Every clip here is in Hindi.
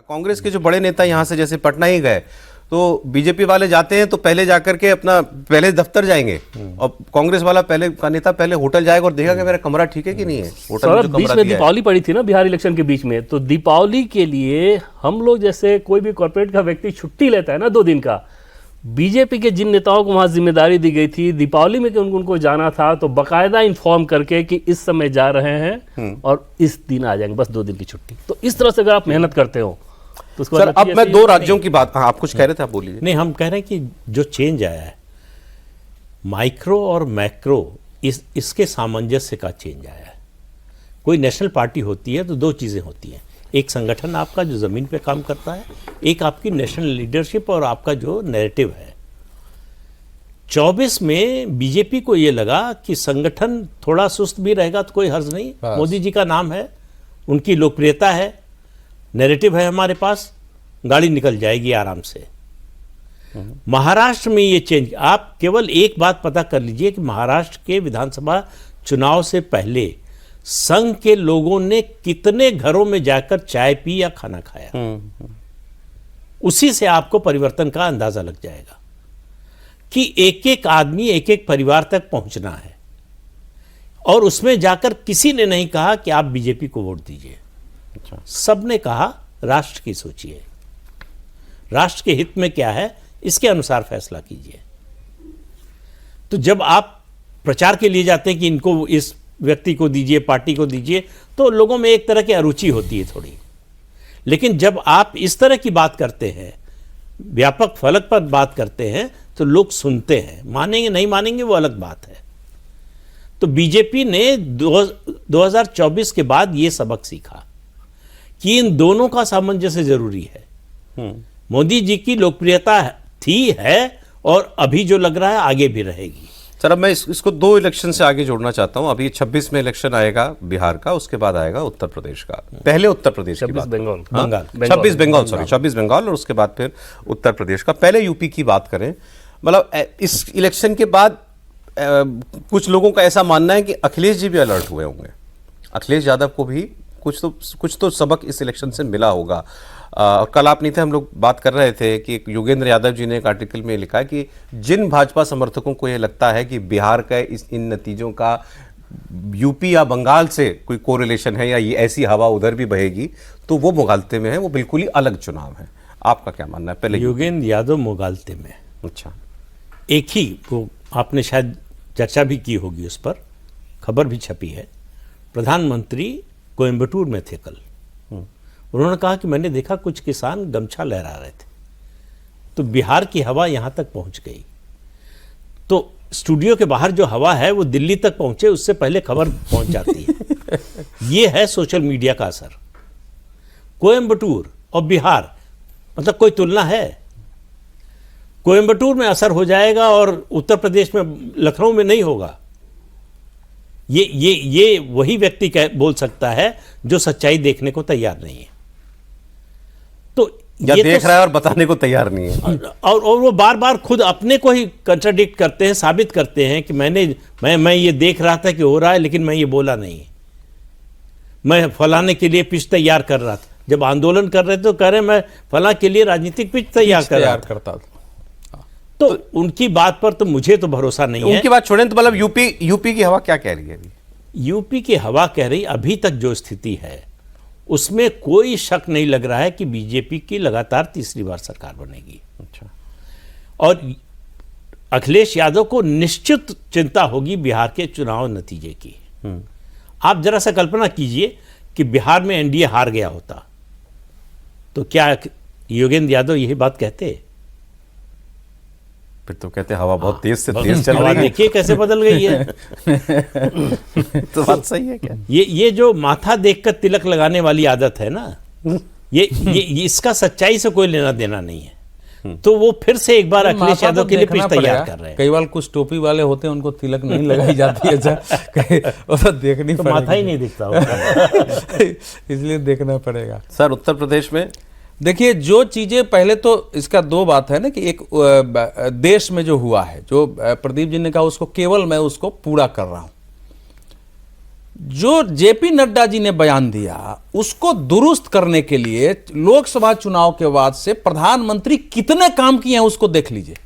कांग्रेस के जो बड़े नेता यहाँ से जैसे पटना ही गए तो बीजेपी वाले जाते हैं तो पहले जाकर के अपना पहले दफ्तर जाएंगे और कांग्रेस वाला पहले का नेता पहले होटल जाएगा और देखा कि मेरा कमरा ठीक है कि नहीं है। होटल में जो बीच कमरा में दिया है। दीपावली पड़ी थी ना बिहार इलेक्शन के बीच में, तो दीपावली के लिए हम लोग जैसे कोई भी कॉर्पोरेट का व्यक्ति छुट्टी लेता है ना 2 दिन का, बीजेपी के जिन नेताओं को वहां जिम्मेदारी दी गई थी दीपावली में कि उनको जाना था तो बकायदा इन्फॉर्म करके कि इस समय जा रहे हैं और इस दिन आ जाएंगे, बस 2 दिन की छुट्टी। तो इस तरह से अगर आप मेहनत करते हो तो उसको सर अब मैं 2 राज्यों की बात, हाँ आप कुछ कह रहे थे, आप बोलिए। नहीं, हम कह रहे हैं कि जो चेंज आया है माइक्रो और मैक्रो, इसके सामंजस्य का चेंज आया है। कोई नेशनल पार्टी होती है तो 2 चीज़ें होती हैं, एक संगठन आपका जो ज़मीन पे काम करता है, एक आपकी नेशनल लीडरशिप और आपका जो नैरेटिव है। 24 में बीजेपी को ये लगा कि संगठन थोड़ा सुस्त भी रहेगा तो कोई हर्ज नहीं, मोदी जी का नाम है, उनकी लोकप्रियता है, नैरेटिव है हमारे पास, गाड़ी निकल जाएगी आराम से। महाराष्ट्र में ये चेंज, आप केवल एक बात पता कर लीजिए कि महाराष्ट्र के विधानसभा चुनाव से पहले संघ के लोगों ने कितने घरों में जाकर चाय पी या खाना खाया, उसी से आपको परिवर्तन का अंदाजा लग जाएगा कि एक एक आदमी एक एक परिवार तक पहुंचना है। और उसमें जाकर किसी ने नहीं कहा कि आप बीजेपी को वोट दीजिए, सबने कहा राष्ट्र की सोचिए, राष्ट्र के हित में क्या है इसके अनुसार फैसला कीजिए। तो जब आप प्रचार के लिए जाते हैं कि इनको, इस व्यक्ति को दीजिए, पार्टी को दीजिए, तो लोगों में एक तरह की अरुचि होती है थोड़ी। लेकिन जब आप इस तरह की बात करते हैं, व्यापक फलक पर बात करते हैं, तो लोग सुनते हैं, मानेंगे नहीं मानेंगे वो अलग बात है। तो बीजेपी ने 2024 के बाद ये सबक सीखा कि इन दोनों का सामंजस्य जरूरी है। मोदी जी की लोकप्रियता थी, है, और अभी जो लग रहा है आगे भी रहेगी। सर अब मैं इसको 2 इलेक्शन से आगे जोड़ना चाहता हूं। अभी 26 में इलेक्शन आएगा बिहार का, उसके बाद आएगा उत्तर प्रदेश का। पहले उत्तर प्रदेश की बात, 26 बंगाल और उसके बाद फिर उत्तर प्रदेश का। पहले यूपी की बात करें, मतलब इस इलेक्शन के बाद कुछ लोगों का ऐसा मानना है कि अखिलेश जी भी अलर्ट हुए होंगे, अखिलेश यादव को भी कुछ तो सबक इस इलेक्शन से मिला होगा। और कल आप नहीं थे, हम लोग बात कर रहे थे कि योगेंद्र यादव जी ने एक आर्टिकल में लिखा है कि जिन भाजपा समर्थकों को ये लगता है कि बिहार का इन नतीजों का यूपी या बंगाल से कोई कोरिलेशन है या ये ऐसी हवा उधर भी बहेगी, तो वो मुगालते में है, वो बिल्कुल ही अलग चुनाव है। आपका क्या मानना है? पहले योगेंद्र यादव मुगालते में, अच्छा, एक ही वो आपने शायद चर्चा भी की होगी, उस पर खबर भी छपी है। प्रधानमंत्री कोयम्बटूर में थे कल, उन्होंने कहा कि मैंने देखा कुछ किसान गमछा लहरा रहे थे, तो बिहार की हवा यहाँ तक पहुँच गई। तो स्टूडियो के बाहर जो हवा है वो दिल्ली तक पहुँचे उससे पहले खबर पहुँच जाती है। ये है सोशल मीडिया का असर। कोयम्बटूर और बिहार, मतलब कोई तुलना है? कोयम्बटूर में असर हो जाएगा और उत्तर प्रदेश में, लखनऊ में नहीं होगा। ये वही व्यक्ति बोल सकता है जो सच्चाई देखने को तैयार नहीं है। तो या देख रहा है और बताने को तैयार नहीं है, और वो बार बार खुद अपने को ही कंट्राडिक्ट करते हैं, साबित करते हैं कि मैं ये देख रहा था कि हो रहा है, लेकिन मैं ये बोला नहीं, मैं फलाने के लिए पिच तैयार कर रहा था। जब आंदोलन कर रहे थे तो कह रहे मैं फला के लिए राजनीतिक पिच तैयार करता था। तो उनकी बात पर तो मुझे तो भरोसा नहीं है। उनकी बात छोड़ें, तो मतलब यूपी की हवा क्या कह रही है अभी? यूपी की हवा कह रही, अभी तक जो स्थिति है उसमें कोई शक नहीं लग रहा है कि बीजेपी की लगातार तीसरी बार सरकार बनेगी। अच्छा, और अखिलेश यादव को निश्चित चिंता होगी बिहार के चुनाव नतीजे की। आप जरा सा कल्पना कीजिए कि बिहार में एनडीए हार गया होता, तो क्या योगेंद्र यादव यही बात कहते? फिर तो कहते हवा बहुत तेज से तेज चल रही है। देखिए कैसे बदल गई है। तो बात सही है क्या? ये जो माथा देखकर तिलक लगाने वाली आदत है ना, ये इसका सच्चाई से कोई लेना देना नहीं है। तो वो फिर से एक बार अखिलेश यादव के लिए पिच तैयार कर रहे हैं। कई बार कुछ टोपी वाले होते हैं, उनको तिलक नहीं लगाई जाती है, अच्छा देखनी तो माथा ही नहीं दिखता होगा। इसलिए देखना पड़ेगा। सर उत्तर प्रदेश में देखिए, जो चीजें पहले तो इसका 2 बात है ना कि एक देश में जो हुआ है, जो प्रदीप जी ने कहा उसको केवल मैं उसको पूरा कर रहा हूं। जो जेपी नड्डा जी ने बयान दिया उसको दुरुस्त करने के लिए लोकसभा चुनाव के बाद से प्रधानमंत्री कितने काम किए हैं उसको देख लीजिए।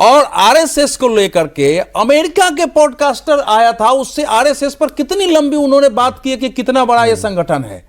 और आरएसएस को लेकर के अमेरिका के पॉडकास्टर आया था, उससे आरएसएस पर कितनी लंबी उन्होंने बात की है कि कितना बड़ा यह संगठन है।